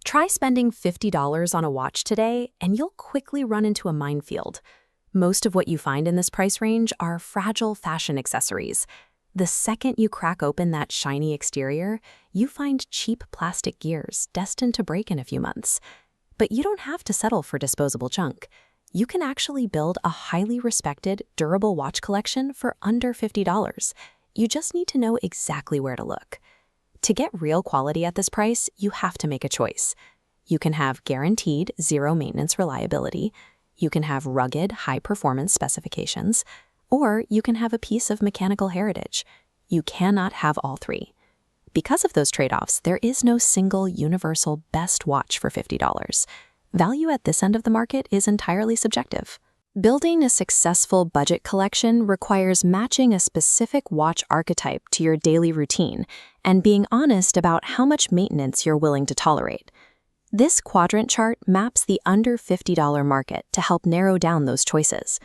Try spending $50 on a watch today, and you'll quickly run into a minefield. Most of what you find in this price range are fragile fashion accessories. The second you crack open that shiny exterior, you find cheap plastic gears destined to break in a few months. But you don't have to settle for disposable junk. You can actually build a highly respected, durable watch collection for under $50. You just need to know exactly where to look. To get real quality at this price, you have to make a choice. You can have guaranteed zero-maintenance reliability, you can have rugged, high-performance specifications, or you can have a piece of mechanical heritage. You cannot have all three. Because of those trade-offs, there is no single universal best watch for $50. Value at this end of the market is entirely subjective. Building a successful budget collection requires matching a specific watch archetype to your daily routine and being honest about how much maintenance you're willing to tolerate. This quadrant chart maps the under $50 market to help narrow down those choices.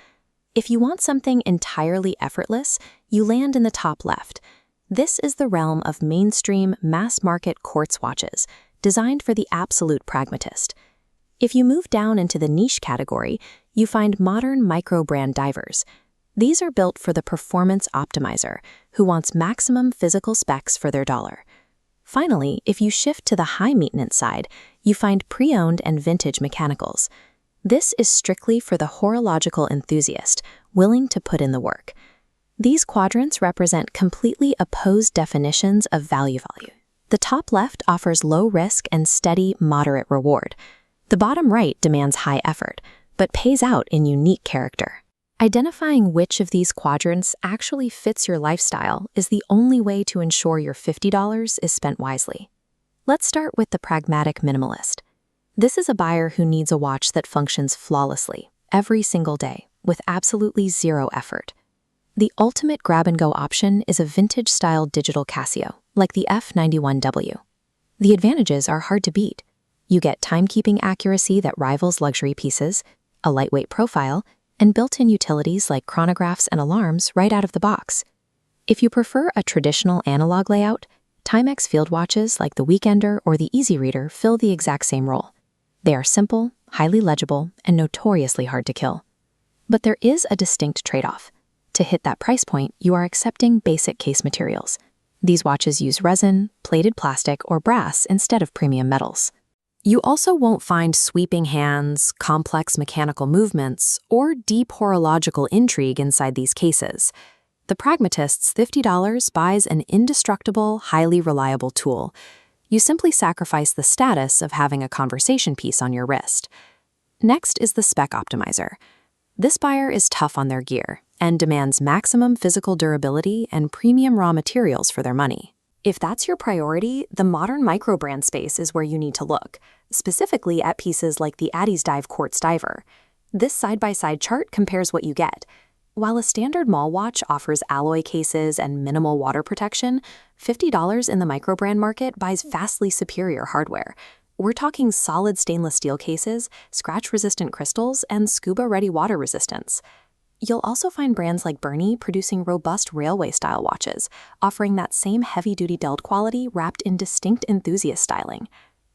If you want something entirely effortless, you land in the top left. This is the realm of mainstream, mass-market quartz watches, designed for the absolute pragmatist. If you move down into the niche category, you find modern micro-brand divers. These are built for the performance optimizer, who wants maximum physical specs for their dollar. Finally, if you shift to the high-maintenance side, you find pre-owned and vintage mechanicals. This is strictly for the horological enthusiast, willing to put in the work. These quadrants represent completely opposed definitions of value. The top left offers low risk and steady, moderate reward. The bottom right demands high effort, but pays out in unique character. Identifying which of these quadrants actually fits your lifestyle is the only way to ensure your $50 is spent wisely. Let's start with the pragmatic minimalist. This is a buyer who needs a watch that functions flawlessly, every single day, with absolutely zero effort. The ultimate grab-and-go option is a vintage-style digital Casio, like the F91W. The advantages are hard to beat. You get timekeeping accuracy that rivals luxury pieces, a lightweight profile, and built-in utilities like chronographs and alarms right out of the box. If you prefer a traditional analog layout, Timex field watches like the Weekender or the Easy Reader fill the exact same role. They are simple, highly legible, and notoriously hard to kill. But there is a distinct trade-off. To hit that price point, you are accepting basic case materials. These watches use resin, plated plastic, or brass instead of premium metals. You also won't find sweeping hands, complex mechanical movements, or deep horological intrigue inside these cases. The pragmatist's $50 buys an indestructible, highly reliable tool. You simply sacrifice the status of having a conversation piece on your wrist. Next is the spec optimizer. This buyer is tough on their gear and demands maximum physical durability and premium raw materials for their money. If that's your priority, the modern microbrand space is where you need to look, specifically at pieces like the ADDIESDIVE Quartz Diver. This side-by-side chart compares what you get. While a standard mall watch offers alloy cases and minimal water protection, $50 in the microbrand market buys vastly superior hardware. We're talking solid stainless steel cases, scratch-resistant crystals, and scuba-ready water resistance. You'll also find brands like BERNY producing robust railway-style watches, offering that same heavy-duty Deld quality wrapped in distinct enthusiast styling.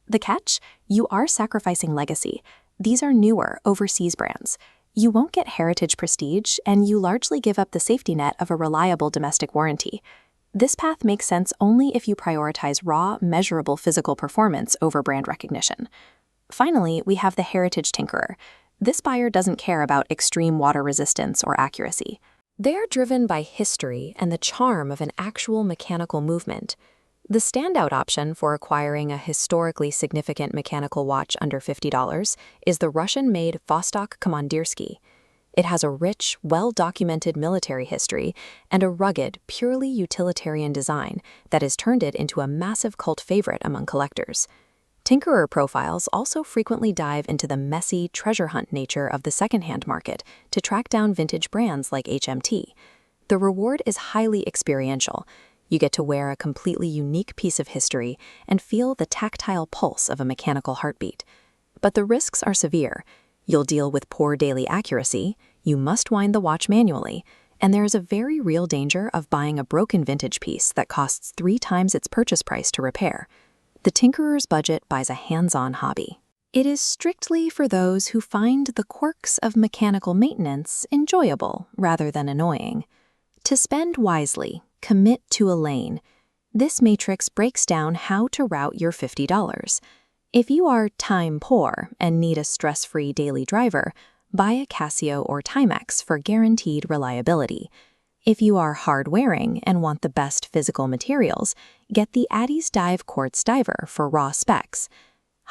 The catch? You are sacrificing legacy. These are newer, overseas brands. You won't get heritage prestige, and you largely give up the safety net of a reliable domestic warranty. This path makes sense only if you prioritize raw, measurable physical performance over brand recognition. Finally, we have the heritage tinkerer. This buyer doesn't care about extreme water resistance or accuracy. They are driven by history and the charm of an actual mechanical movement. The standout option for acquiring a historically significant mechanical watch under $50 is the Russian-made Vostok Kommandirsky. It has a rich, well-documented military history and a rugged, purely utilitarian design that has turned it into a massive cult favorite among collectors. Tinkerer profiles also frequently dive into the messy, treasure hunt nature of the secondhand market to track down vintage brands like HMT. The reward is highly experiential. You get to wear a completely unique piece of history and feel the tactile pulse of a mechanical heartbeat. But the risks are severe. You'll deal with poor daily accuracy, you must wind the watch manually, and there is a very real danger of buying a broken vintage piece that costs 3 times its purchase price to repair. The tinkerer's budget buys a hands-on hobby. It is strictly for those who find the quirks of mechanical maintenance enjoyable rather than annoying. To spend wisely, commit to a lane. This matrix breaks down how to route your $50. If you are time poor and need a stress-free daily driver, buy a Casio or Timex for guaranteed reliability. If you are hard-wearing and want the best physical materials, get the ADDIESDIVE Quartz diver for raw specs.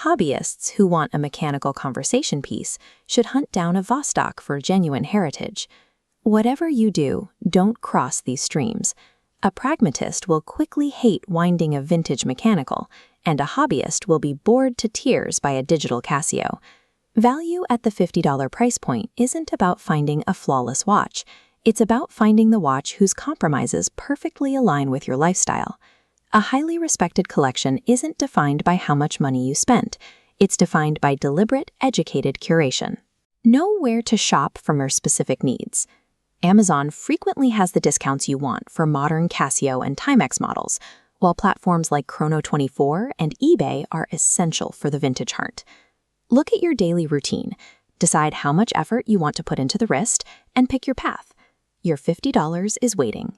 Hobbyists who want a mechanical conversation piece should hunt down a Vostok for genuine heritage. Whatever you do, don't cross these streams. A pragmatist will quickly hate winding a vintage mechanical, and a hobbyist will be bored to tears by a digital Casio. Value at the $50 price point isn't about finding a flawless watch. It's about finding the watch whose compromises perfectly align with your lifestyle. A highly respected collection isn't defined by how much money you spent. It's defined by deliberate, educated curation. Know where to shop from your specific needs. Amazon frequently has the discounts you want for modern Casio and Timex models, while platforms like Chrono24 and eBay are essential for the vintage heart. Look at your daily routine, decide how much effort you want to put into the wrist, and pick your path. Your $50 is waiting.